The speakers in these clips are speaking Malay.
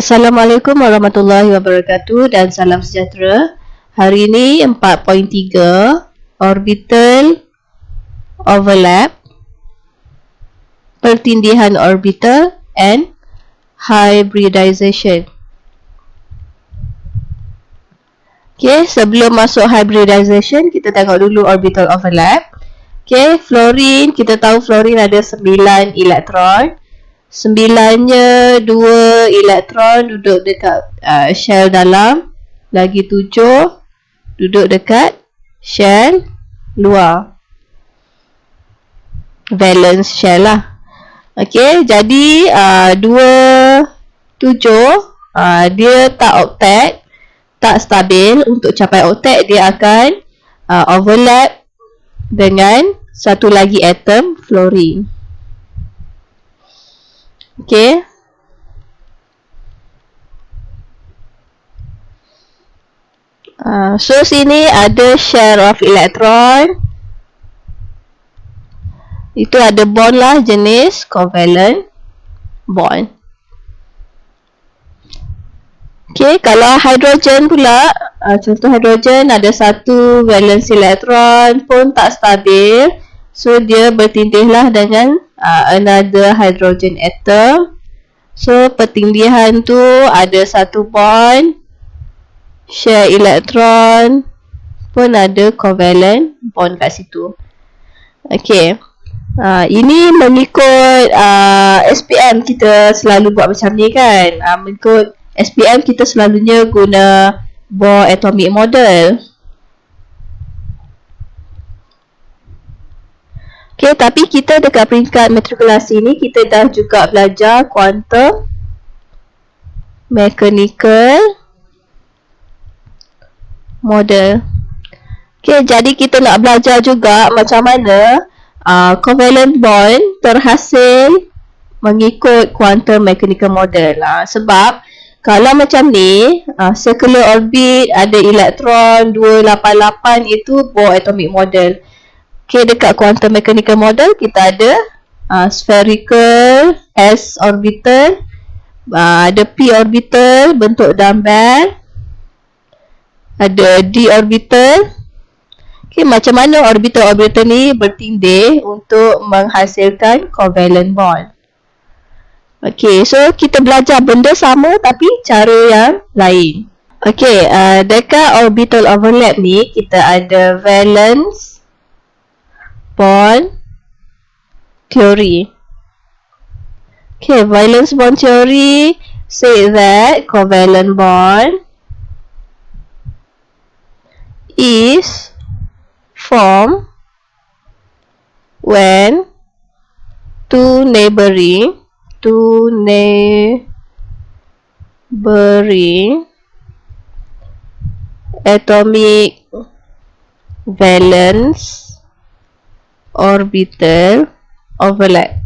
Assalamualaikum warahmatullahi wabarakatuh dan salam sejahtera. Hari ini 4.3 orbital overlap, pertindihan orbital and hybridization. Okay, sebelum masuk hybridization, kita tengok dulu orbital overlap. Okay, fluorine, kita tahu fluorine ada 9 elektron. 9-nya 2 elektron duduk dekat shell dalam, lagi 7 duduk dekat shell luar, valence shell lah. Ok, jadi 2, 7 dia tak octet, tak stabil. Untuk capai octet dia akan overlap dengan satu lagi atom fluorine. Okay. So sini ada share of electron. Itu ada bond lah, jenis covalent bond. Okay, kalau hydrogen pula, contoh hydrogen ada satu valence electron pun tak stabil. So dia bertindihlah dengan another hydrogen atom. So pertindihan tu ada satu bond, share electron pun ada covalent bond kat situ. Okay, ini mengikut SPM kita selalu buat macam ni kan. Mengikut SPM kita selalunya guna Bohr atomic model. Okay, tapi kita dekat peringkat matrikulasi ni kita dah juga belajar quantum mechanical model. Okay, jadi kita nak belajar juga macam mana covalent bond terhasil mengikut quantum mechanical model. Sebab kalau macam ni, circular orbit ada elektron 288, itu Bohr atomic model. Okay, dekat quantum mechanical model kita ada spherical s orbital, ada p orbital bentuk dumbbell, ada d orbital. Okay, macam mana orbital-orbital ni bertindih untuk menghasilkan covalent bond. Okay, so kita belajar benda sama tapi cara yang lain. Okay, dekat orbital overlap ni kita ada valence bond theory. Okay, valence bond theory say that covalent bond is formed when two neighboring atomic valence orbital overlap.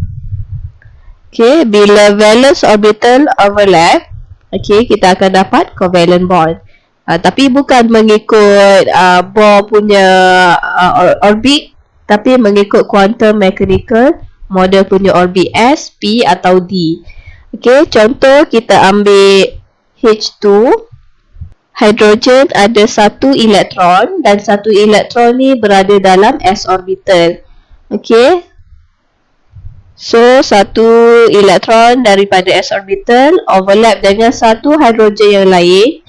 Okay, bila valence orbital overlap, okay, kita akan dapat covalent bond. Tapi bukan mengikut Bohr punya orbit, tapi mengikut quantum mechanical model punya orbit S, P atau D. Okay, contoh kita ambil H2, hydrogen ada satu elektron dan satu elektron ni berada dalam S orbital. Okay, so satu elektron daripada S orbital overlap dengan satu hydrogen yang lain,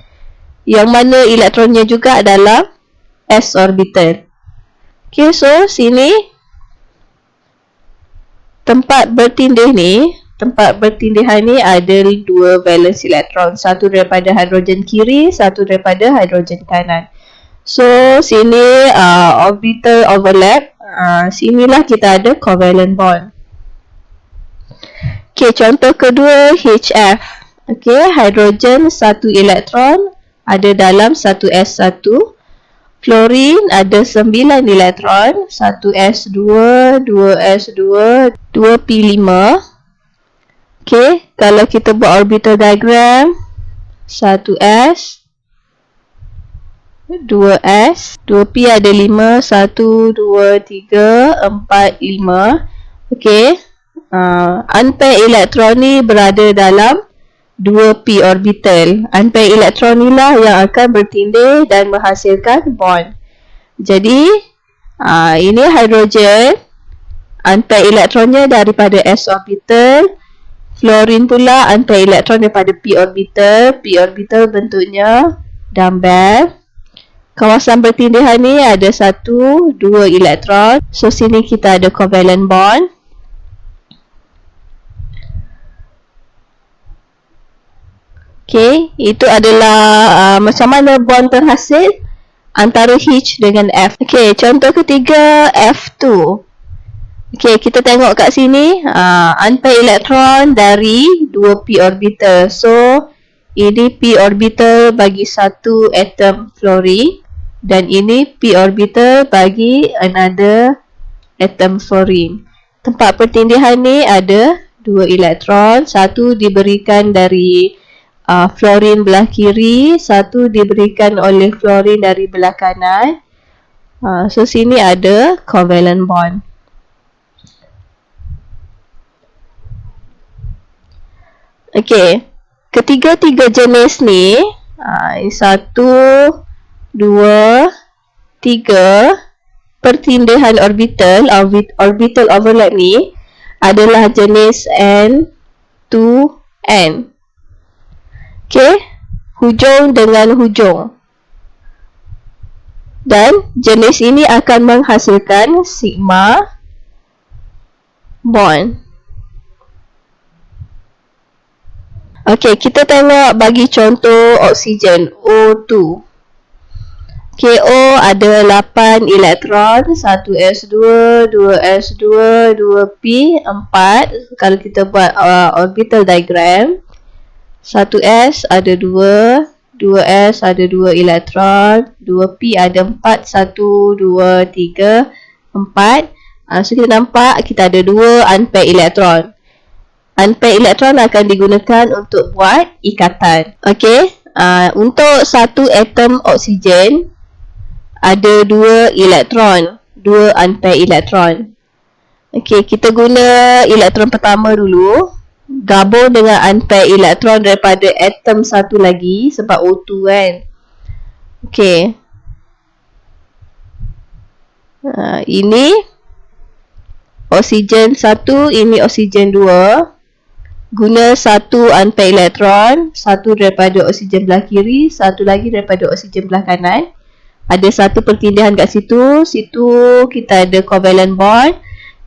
yang mana elektronnya juga dalam S orbital. Okay, so sini tempat bertindihan ni ada dua valence elektron, satu daripada hidrogen kiri, satu daripada hidrogen kanan. So sini orbital overlap, sinilah kita ada covalent bond. Okay, contoh kedua HF. Okay, hidrogen satu elektron ada dalam satu S1. Fluorine ada 9 elektron, 1s2, 2s2, 2p5. Okay, kalau kita buat orbital diagram, 1s, 2s, 2p ada 5, 1, 2, 3, 4, 5. Okay, unpaired elektron ni berada dalam dua p orbital. Unpaired elektron inilah yang akan bertindih dan menghasilkan bond. Jadi ini hidrogen, unpaired elektronnya daripada s orbital. Fluorine pula unpaired elektron daripada p orbital. P orbital bentuknya dumbbell. Kawasan pertindihan ni ada 1, 2 elektron. So sini kita ada covalent bond. Okay, itu adalah macam mana bond terhasil antara H dengan F. Okay, contoh ketiga F2. Okay, kita tengok kat sini unpaired elektron dari 2p orbital. So, ini p orbital bagi satu atom fluorine dan ini p orbital bagi another atom fluorine. Tempat pertindihan ni ada 2 elektron, satu diberikan dari fluorine belah kiri, satu diberikan oleh fluorine dari belah kanan. So sini ada covalent bond. Okay, ketiga-tiga jenis ni, 1, 2, 3 pertindihan orbital overlap ni adalah jenis N2N. Okay, hujung dengan hujung. Dan jenis ini akan menghasilkan sigma bond. Okay, kita tengok bagi contoh oksigen O2. Okay, O ada 8 elektron, 1s2, 2s2, 2p, 4. Kalau kita buat orbital diagram, 1s ada 2, 2s ada 2 elektron, 2p ada 4, 1, 2, 3, 4. So kita nampak kita ada 2 unpaired elektron. Unpaired elektron akan digunakan untuk buat ikatan. Okay, untuk satu atom oksigen ada 2 elektron, 2 unpaired elektron. Okay, kita guna elektron pertama dulu. Gabung dengan unpaired elektron daripada atom satu lagi sebab O2 kan. Okay, ini oksigen 1, ini oksigen 2. Guna satu unpaired elektron, satu daripada oksigen belah kiri, satu lagi daripada oksigen belah kanan. Ada satu pertindihan kat situ. Situ kita ada covalent bond.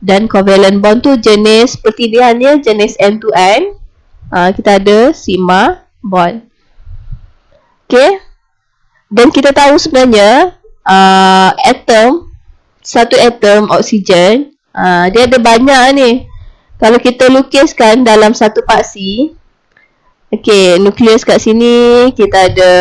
Dan covalent bond tu jenis pertindihannya jenis N2N. Kita ada sigma bond. Okay. Dan kita tahu sebenarnya satu atom oksigen dia ada banyak ni. Kalau kita lukiskan dalam satu paksi, okay, nukleus kat sini kita ada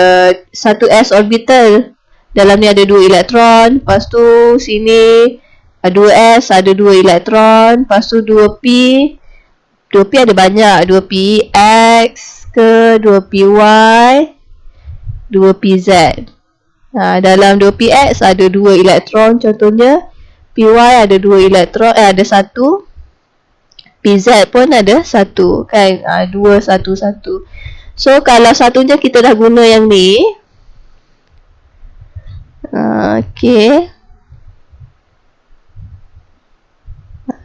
satu s orbital. Dalam ni ada 2 elektron. Lepas tu sini 2s ada 2 elektron. Lepas tu 2p ada banyak, 2p x ke 2py 2pz. Dalam 2px ada 2 elektron contohnya, py ada 2 elektron, ada 1, pz pun ada 1 kan, 2, 1, 1. So kalau satunya kita dah guna yang ni, okay,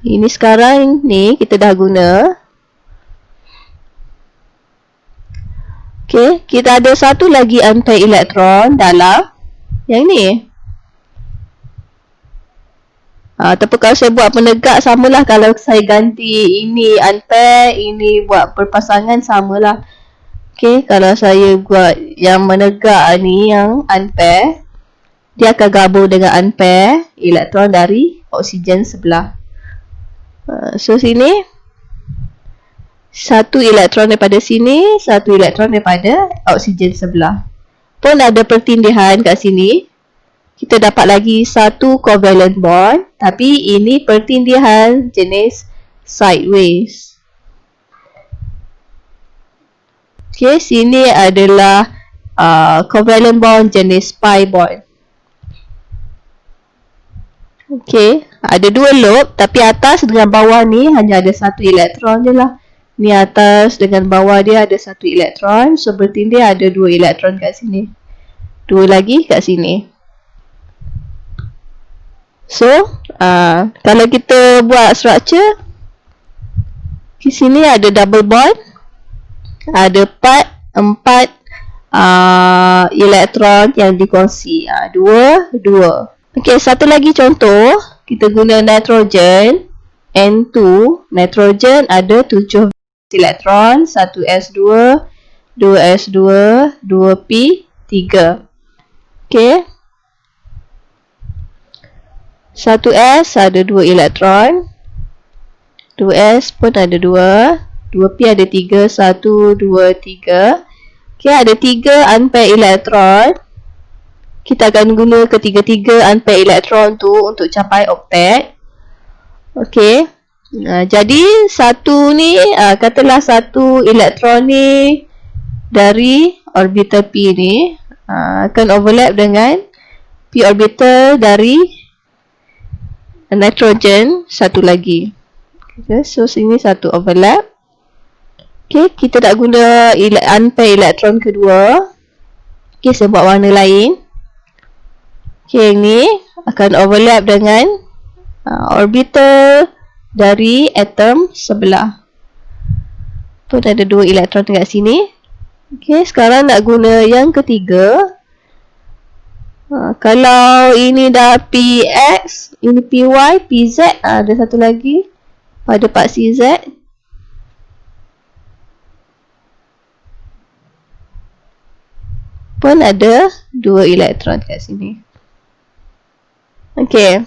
ini sekarang ni kita dah guna. Okay, kita ada satu lagi unpaired elektron dalam yang ni. Tapi kalau saya buat penegak samalah. Kalau saya ganti ini unpaired, ini buat berpasangan samalah. Okay, kalau saya buat yang menegak ni yang unpaired, dia akan gabung dengan unpaired elektron dari oksigen sebelah. So sini satu elektron daripada sini, satu elektron daripada oksigen sebelah. Pun ada pertindihan kat sini. Kita dapat lagi satu covalent bond, tapi ini pertindihan jenis sideways. Okay, sini adalah covalent bond jenis pi bond. Okay, ada 2 loop, tapi atas dengan bawah ni hanya ada satu elektron je lah. Ni atas dengan bawah dia ada satu elektron. So bertindih ada 2 elektron kat sini. 2 lagi kat sini. So kalau kita buat structure, di sini ada double bond. Ada 4 elektron yang dikongsi. 2, 2. Okey, satu lagi contoh. Kita guna nitrogen N2. Nitrogen ada 7 elektron, 1s2, 2s2, 2p3. Okey. 1s ada 2 elektron. 2s pun ada 2. 2p ada 3, 1, 2, 3. Okey, ada 3 unpaired elektron. Kita akan guna ketiga-tiga unpaired elektron tu untuk capai oktet. Okey. Jadi satu ni, katalah satu elektron ni dari orbital P ni akan overlap dengan P orbital dari nitrogen satu lagi. Okay, so sini satu overlap. Okay, kita nak guna unpaired elektron kedua. Okay, saya buat warna lain. Okay, ni akan overlap dengan orbital dari atom sebelah. Pun ada 2 elektron dekat sini. Okay, sekarang nak guna yang ketiga. Kalau ini dah PX, ini PY, PZ, ada satu lagi pada part CZ. Pun ada 2 elektron kat sini. Okay.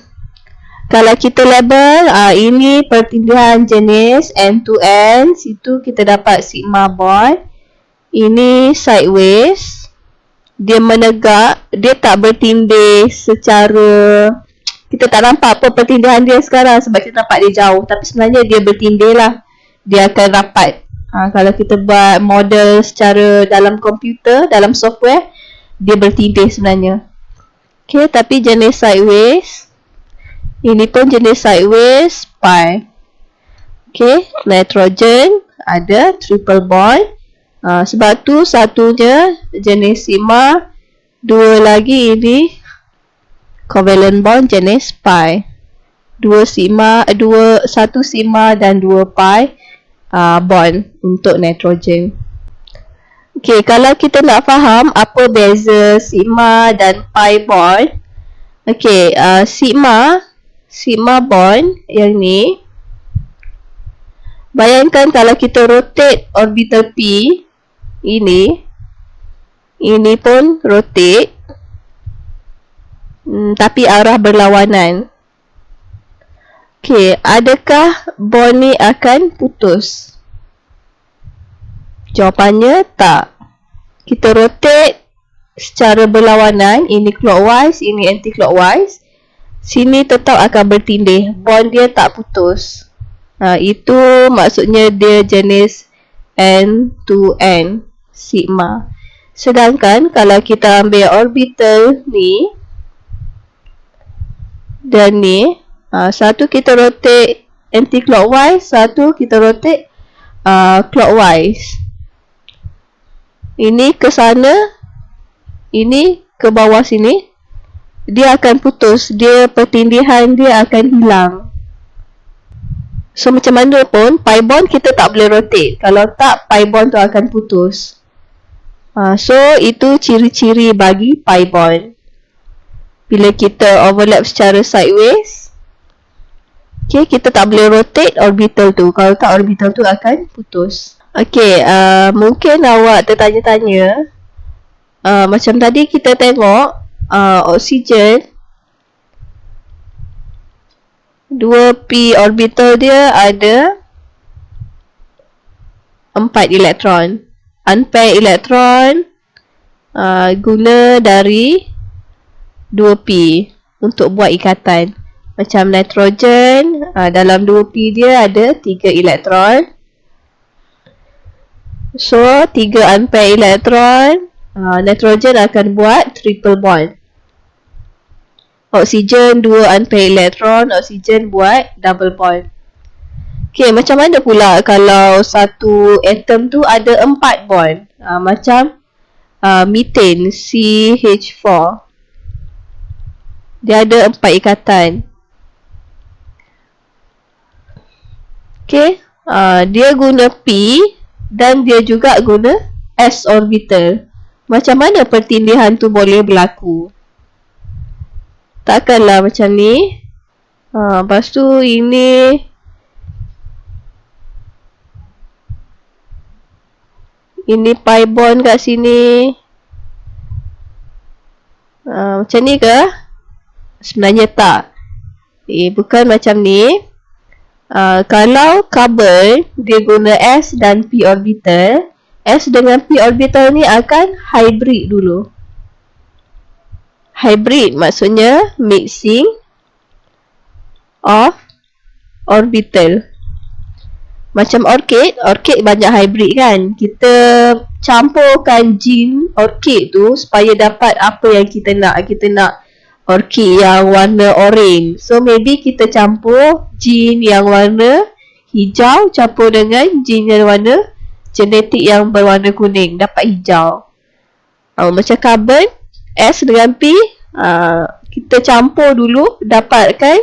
Kalau kita label, ini pertindihan jenis N2N. Situ kita dapat sigma bond. Ini sideways. Dia menegak. Dia tak bertindih secara... Kita tak nampak apa pertindihan dia sekarang sebab kita nampak dia jauh. Tapi sebenarnya dia bertindih lah. Dia akan rapat. Kalau kita buat model secara dalam komputer, dalam software, dia bertindih sebenarnya. Okay, tapi jenis sideways. Ini pun jenis sideways, pi. Okay, nitrogen ada triple bond. Sebab tu satunya jenis sigma, 2 lagi ini covalent bond jenis pi. 1 sigma dan 2 pi bond untuk nitrogen. Okay, kalau kita nak faham apa beza sigma dan pi bond. Okay, sigma bond yang ni, bayangkan kalau kita rotate orbital P ini pun rotate, tapi arah berlawanan. Okay, adakah bond ni akan putus? Jawapannya tak. Kita rotate secara berlawanan, ini clockwise, ini anti-clockwise. Sini tetap akan bertindih, bond dia tak putus. Itu maksudnya dia jenis N2N, sigma. Sedangkan kalau kita ambil orbital ni dan ni, satu kita rotate anti-clockwise, satu kita rotate clockwise. Ini ke sana, ini ke bawah sini, dia akan putus, dia pertindihan dia akan hilang. So macam mana pun pi bond kita tak boleh rotate. Kalau tak, pi bond tu akan putus. So itu ciri-ciri bagi pi bond. Bila kita overlap secara sideways, okay, kita tak boleh rotate orbital tu. Kalau tak, orbital tu akan putus. Okay, mungkin awak tertanya-tanya, macam tadi kita tengok oksigen 2p orbital dia ada 4 elektron. Unpaired elektron guna dari 2p untuk buat ikatan. Macam nitrogen, dalam 2p dia ada 3 elektron. So 3 unpaired elektron, nitrogen akan buat triple bond. Oksigen 2 unpaired elektron, oksigen buat double bond. Okay, macam mana pula kalau satu atom tu ada 4 bond? Macam methane CH4. Dia ada 4 ikatan. Okay, dia guna P dan dia juga guna S orbital. Macam mana pertindihan tu boleh berlaku? Takkanlah macam ni. Lepas tu ini pi bond kat sini. Macam ni ke? Sebenarnya tak. Bukan macam ni. Kalau carbon dia guna S dan P orbital, S dengan P orbital ni akan hybrid dulu. Hybrid maksudnya mixing of orbital. Macam orchid banyak hybrid kan. Kita campurkan gene orchid tu supaya dapat apa yang kita nak. Kita nak orchid yang warna orange. So maybe kita campur gene yang warna hijau campur dengan gene yang warna genetik yang berwarna kuning, dapat hijau. Macam carbon S dengan P, kita campur dulu, dapatkan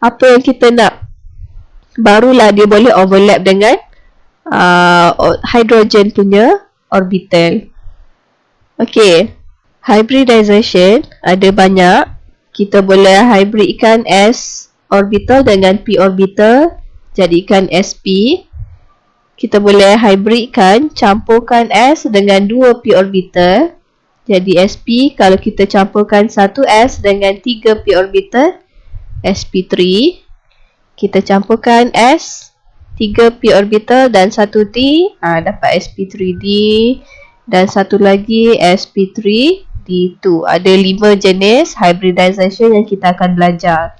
apa yang kita nak. Barulah dia boleh overlap dengan hydrogen punya orbital. Okay, hybridization ada banyak. Kita boleh hybridkan S orbital dengan P orbital, jadikan sp. Kita boleh hybridkan, campurkan S dengan 2 P orbital, jadi sp. Kalau kita campurkan 1 S dengan 3 P orbital, sp3. Kita campurkan S, 3 P orbital dan 1 T, dapat sp3d. Dan satu lagi sp3d2. Ada 5 jenis hybridization yang kita akan belajar.